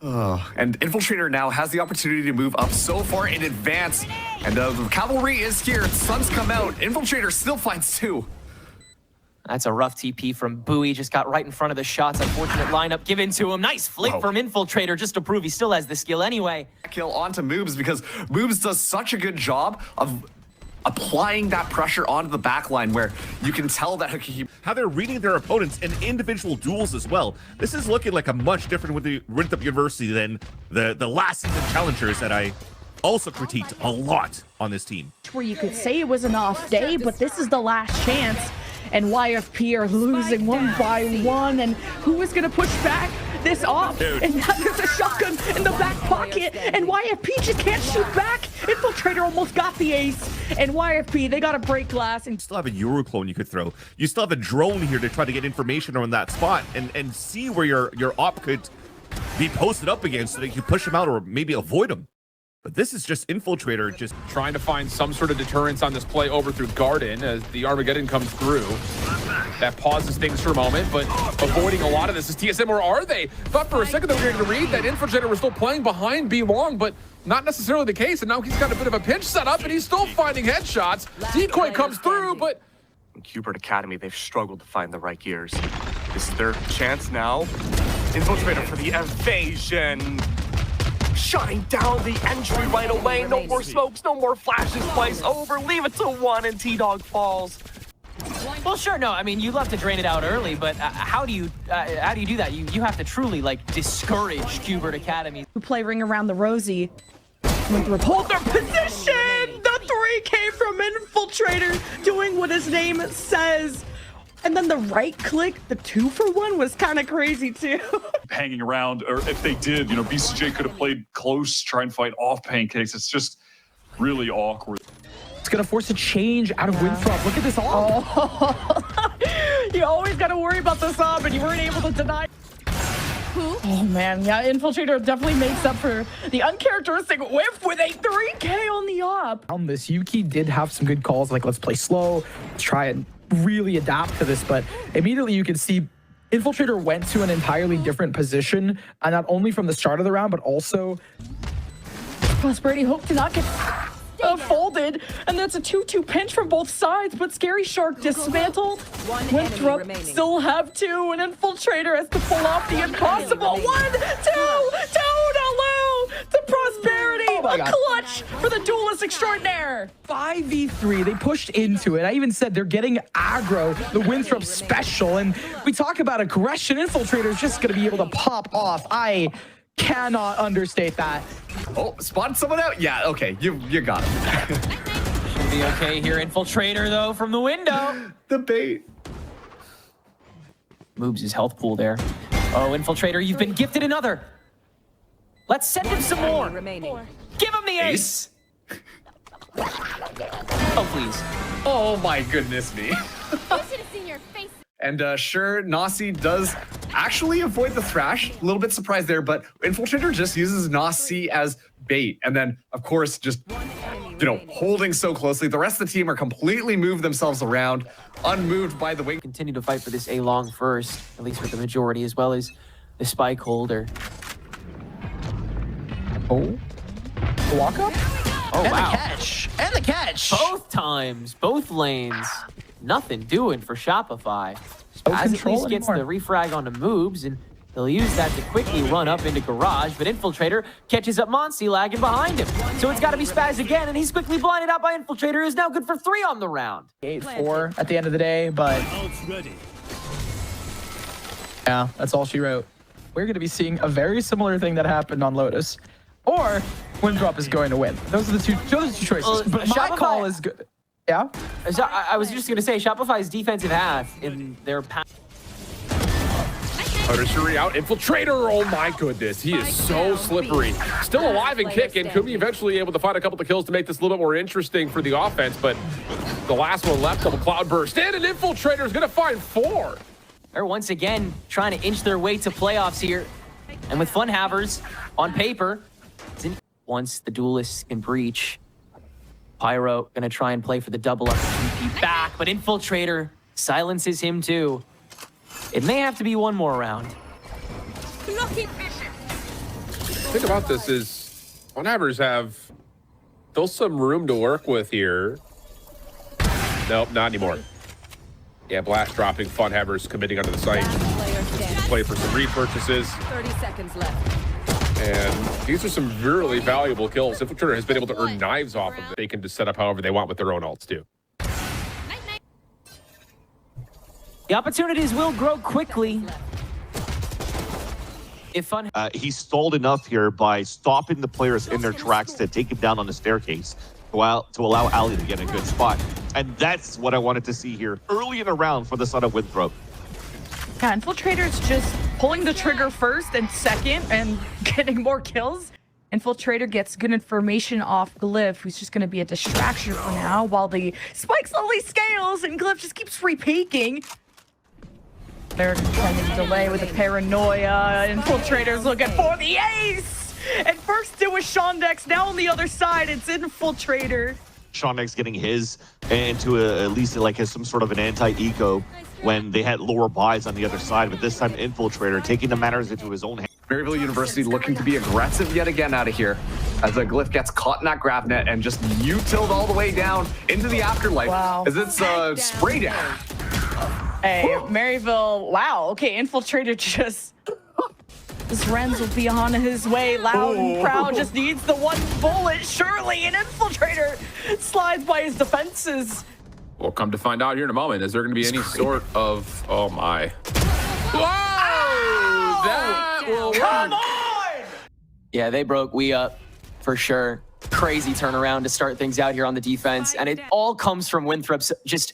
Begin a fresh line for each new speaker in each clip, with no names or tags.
And Infiltrator now has the opportunity to move up so far in advance. And the cavalry is here. Sun's come out. Infiltrator still finds two.
That's a rough TP from Bowie. Just got right in front of the shots. Unfortunate lineup given to him. Nice flick from Infiltrator just to prove he still has the skill anyway.
Kill onto Moobs because Moobs does such a good job of applying that pressure onto the backline where you can tell that
how they're reading their opponents in individual duels as well. This is looking like a much different with the Winthrop University than the last season challengers that I also critiqued a lot on this team.
Where you could say it was an off day, but this is the last chance. And YFP are losing one by one. And who is going to push back this off? And now there's a shotgun in the back pocket. And YFP just can't shoot back. Infiltrator almost got the ace. And YFP, they got to break glass. And
you still have a Euroclone you could throw. You still have a drone here to try to get information on that spot and see where your op could be posted up against so that you can push him out or maybe avoid him. But this is just Infiltrator just
trying to find some sort of deterrence on this play over through Garden as the Armageddon comes through. That pauses things for a moment, but avoiding a lot of this is TSM, or are they? Thought for a second that we were going to read that Infiltrator was still playing behind B Long, but not necessarily the case, and now he's got a bit of a pinch set up, and he's still finding headshots. Decoy comes through, but
in Qbert Academy, they've struggled to find the right gears. This is their chance now. Infiltrator for the evasion. Shutting down the entry right away. No more smokes, no more flashes. Plays over. Leave it to one, and T-Dog falls.
Well, sure, no. I mean, you love to drain it out early, but how do you do that? You have to truly like discourage Qbert Academy.
Who play Ring Around the Rosie. Winthrop hold their position. The 3 came from Infiltrator doing what his name says. And then the right click, the 2-for-1 was kind of crazy too.
Hanging around, or if they did, BCJ could have played close, try and fight off Pancakes. It's just really awkward.
it's going to force a change out of Winthrop. Look at this all.
Oh. You always got to worry about the sub, and you weren't able to deny. Oh man, yeah, Infiltrator definitely makes up for the uncharacteristic whiff with a 3K on the op.
On this, Yuki did have some good calls, like let's play slow, let's try and really adapt to this, but immediately you can see Infiltrator went to an entirely different position, not only from the start of the round, but also
Prosperity hoped to not get folded, and that's a 2-2 pinch from both sides, but Scary Shark dismantled. Winthrop still have 2, and Infiltrator has to pull off the impossible. 1, 2, Toadaloo to Prosperity. A clutch for the duelist extraordinaire.
5v3, they pushed into it. I even said they're getting aggro, the Winthrop special, and we talk about aggression. Infiltrator is just going to be able to pop off. I cannot understate that.
Oh, spot someone out? Yeah, okay, you got it.
Should be okay here. Infiltrator, though, from the window.
The bait.
Moves his health pool there. Oh, Infiltrator, you've been gifted another. Let's send him some more. Give him the ace. Oh, please.
Oh, my goodness me.
You should have seen your face.
And sure, Nasi does actually avoid the thrash. A little bit surprised there, but Infiltrator just uses Nasi as bait. And then, of course, just, holding so closely. The rest of the team are completely moved themselves around, unmoved by the wing.
Continue to fight for this A-long first, at least with the majority, as well as the spike holder.
Oh, the walk up?
Oh,
and
wow.
the catch. And the catch.
Both times, both lanes. Nothing doing for Shopify. As at least gets the refrag onto Moobs, and they'll use that to quickly run up into Garage, but Infiltrator catches up Monsi lagging behind him. So it's got to be Spaz again, and he's quickly blinded out by Infiltrator, who's now good for 3 on the round.
8-4 at the end of the day, but yeah, that's all she wrote. We're going to be seeing a very similar thing that happened on Lotus, or Winthrop is going to win. Those are the two choices. But my call is good. Yeah?
So I was just going to say, Shopify's defensive half in their pass.
Shuri out. Infiltrator, oh my goodness. He is so slippery. Still alive and kicking. Could be eventually able to find a couple of kills to make this a little bit more interesting for the offense, but the last one left, double cloud burst. And an Infiltrator is going to find 4.
They're once again trying to inch their way to playoffs here. And with Fun Havers on paper, once the duelists can breach, Pyro gonna try and play for the double up GP back, but Infiltrator silences him too. It may have to be one more round.
thing about this is Funhammers have still some room to work with here. Nope, not anymore. Yeah, blast dropping, Funhammers committing onto the site. Play for some repurchases.
30 seconds left.
And these are some really valuable kills. Infiltrator has been able to earn knives off of it. They can just set up however they want with their own ults too.
The opportunities will grow quickly. If
he stalled enough here by stopping the players in their tracks to take him down on the staircase to allow Ali to get a good spot. And that's what I wanted to see here early in the round for the side of Winthrop.
Yeah, Infiltrator's just pulling the trigger first and second and getting more kills. Infiltrator gets good information off Glyph, who's just going to be a distraction for now, while the spike slowly scales and Glyph just keeps repeaking. They're trying to delay with the paranoia. Infiltrator's looking for the ace! And first it was Shondex, now on the other side, it's Infiltrator.
Shondex getting his into at least like some sort of an anti-eco when they had lower buys on the other side, but this time Infiltrator taking the matters into his own hands.
Maryville University looking to be aggressive yet again out of here as the Glyph gets caught in that grab net and just U-tilled all the way down into the afterlife.
Wow.
As it's spray down.
Hey, Maryville, wow, okay, Infiltrator just... This Renz will be on his way, loud and proud, just needs the one bullet, surely, and Infiltrator slides by his defenses.
We'll come to find out here in a moment. Is there going to be any sort of... Oh, my. Whoa! That will
Come
work.
on!
Yeah, they broke We up for sure. Crazy turnaround to start things out here on the defense. And it all comes from Winthrop's just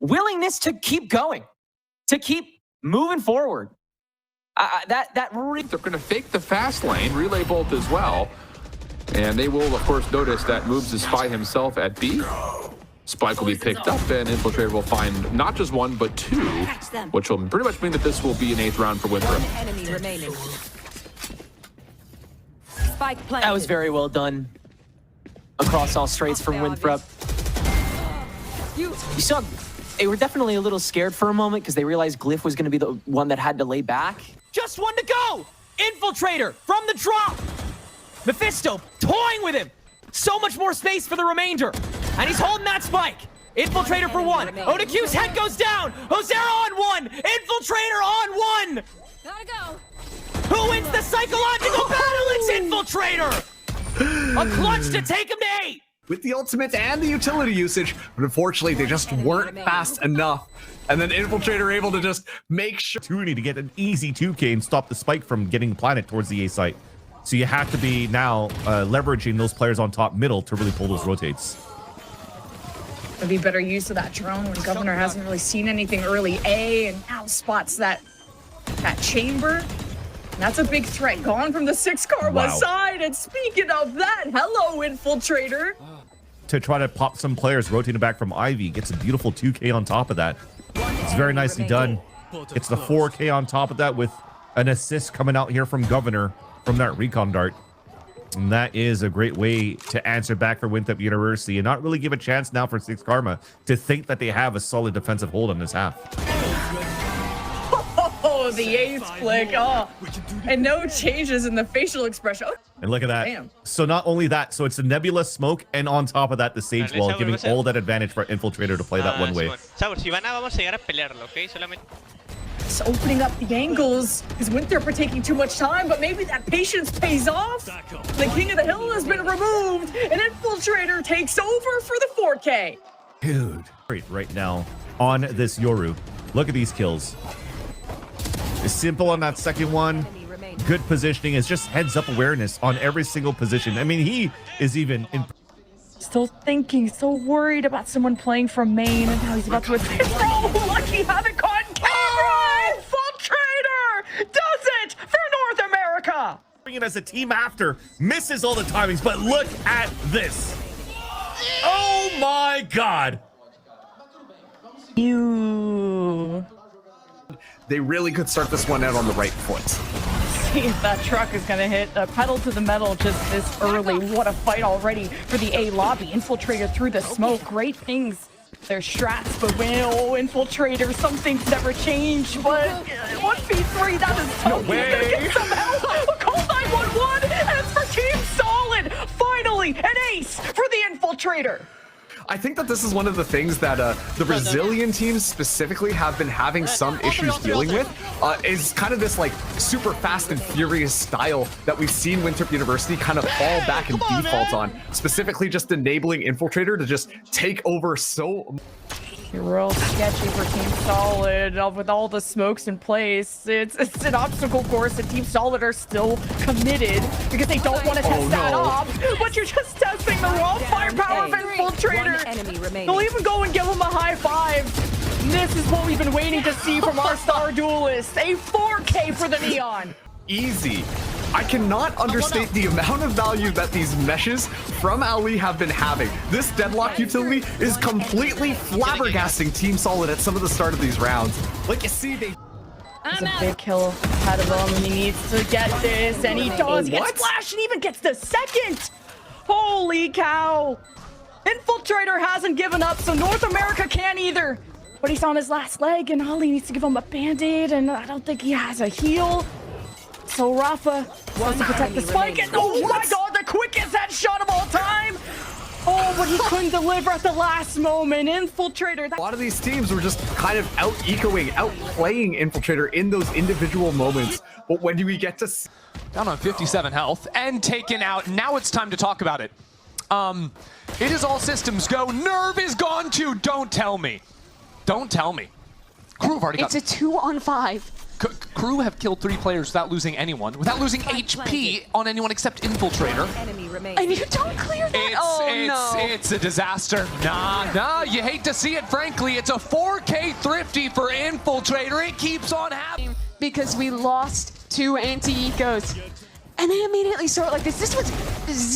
willingness to keep going, to keep moving forward. They're
going to fake the fast lane, relay bolt as well. And they will, of course, notice that Moobs is by himself at B. Spike will be picked up, and Infiltrator will find not just one, but two, which will pretty much mean that this will be an 8th round for Winthrop.
Enemy remaining. Spike planted.
That was very well done across all straights from Winthrop. You saw they were definitely a little scared for a moment because they realized Glyph was going to be the one that had to lay back. Just one to go! Infiltrator from the drop! Mephisto toying with him! So much more space for the remainder! And he's holding that spike! Infiltrator for one! ODQ's head goes down! Hosera on one! Infiltrator on one!
Gotta go.
Who wins the psychological battle? It's Infiltrator! A clutch to take him to 8!
With the ultimate and the utility usage, but unfortunately they just weren't fast enough. And then Infiltrator able to just make sure
Opportunity to get an easy 2K and stop the spike from getting planted towards the A site. So you have to be now leveraging those players on top middle to really pull those rotates.
Would be better use of that drone when Governor hasn't really seen anything early A and now spots that chamber. And that's a big threat gone from the 6 Karma side. And speaking of that, hello Infiltrator.
To try to pop some players rotating back from Ivy, gets a beautiful 2K on top of that. It's very nicely done. It's the 4K on top of that with an assist coming out here from Governor from that recon dart. And that is a great way to answer back for Winthrop University and not really give a chance now for 6 Karma to think that they have a solid defensive hold on this half.
Oh, the ace flick. Oh, and no changes in the facial expression. Oh,
and look at that.
Damn.
So not only that, so it's a nebula smoke and on top of that, the sage wall, giving all that advantage for Infiltrator to play that one way.
It's opening up the angles because Winthrop are taking too much time, but maybe that patience pays off. The King of the Hill has been removed, and Infiltrator takes over for the 4K.
Dude, right now on this Yoru. Look at these kills. It's simple on that second one. Good positioning. It's just heads up awareness on every single position. I mean, he is even in.
Still thinking, so worried about someone playing from main, and now he's about to attack. Oh, lucky haven't caught camera! Infiltrator does it for North America!
Bringing as a team after, misses all the timings, but look at this. Oh my God.
You.
they really could start this one out on the right foot.
See if that truck is gonna hit a pedal to the metal just this early. What a fight already for the A lobby. Infiltrator through the smoke. Great things. Their strats, but Infiltrator, some things never change. But 1v3, that is tough.
No way.
He's gonna get some help. Call 911. Infiltrator.
I think that this is one of the things that the Brazilian teams specifically have been having some issues dealing with, is kind of this like super fast and furious style that we've seen Winthrop University kind of fall back and default on, specifically just enabling Infiltrator to just take over so.
Real sketchy for Team Solid with all the smokes in place. It's an obstacle course and Team Solid are still committed because they don't want to test that off. But you're just testing the raw firepower of Infiltrator. They'll even go and give him a high five. This is what we've been waiting to see from our star duelist. A 4K for the Neon.
Easy. I cannot understate the amount of value that these meshes from Ali have been having. This deadlock utility is completely flabbergasting Team Solid at some of the start of these rounds. Like you see, they...
There's a big kill ahead of him and he needs to get this, and he does get splashed and even gets the second. Holy cow. Infiltrator hasn't given up, so North America can't either. But he's on his last leg and Ali needs to give him a band-aid, and I don't think he has a heal. So Rafa wants to protect the spike, and oh my god, the quickest headshot of all time! Oh, but he couldn't deliver at the last moment. Infiltrator.
A lot of these teams were just kind of out-ecoing, outplaying Infiltrator in those individual moments. But when do we get to...
Down on 57 health and taken out. Now it's time to talk about it. It is all systems go. Nerve is gone too. Don't tell me. Don't tell me. Crew have already got...
It's a 2-on-5.
Crew have killed 3 players without losing anyone, without losing HP on anyone except Infiltrator.
And you don't clear that?
It's a disaster. Nah, you hate to see it, frankly. It's a 4K thrifty for Infiltrator. It keeps on happening.
Because we lost 2 anti-ecos. And they immediately start like this. This was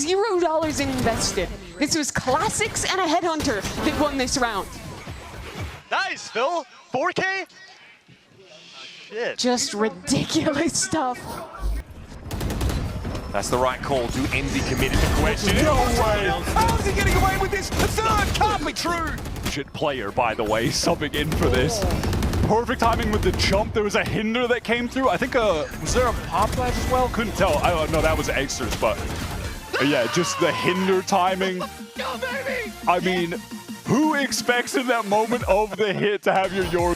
$0 invested. This was Classics and a Headhunter that won this round.
Nice, Phil. 4K? Shit.
Just ridiculous stuff.
That's the right call to end the committed question.
No way! How's he getting away with this? The third can't be true!
Player, by the way, subbing in for this. Perfect timing with the jump. There was a hinder that came through. I think, was there a pop flash as well? Couldn't tell. I don't know, that was extras, but yeah, just the hinder timing. I mean, who expects in that moment of the hit to have your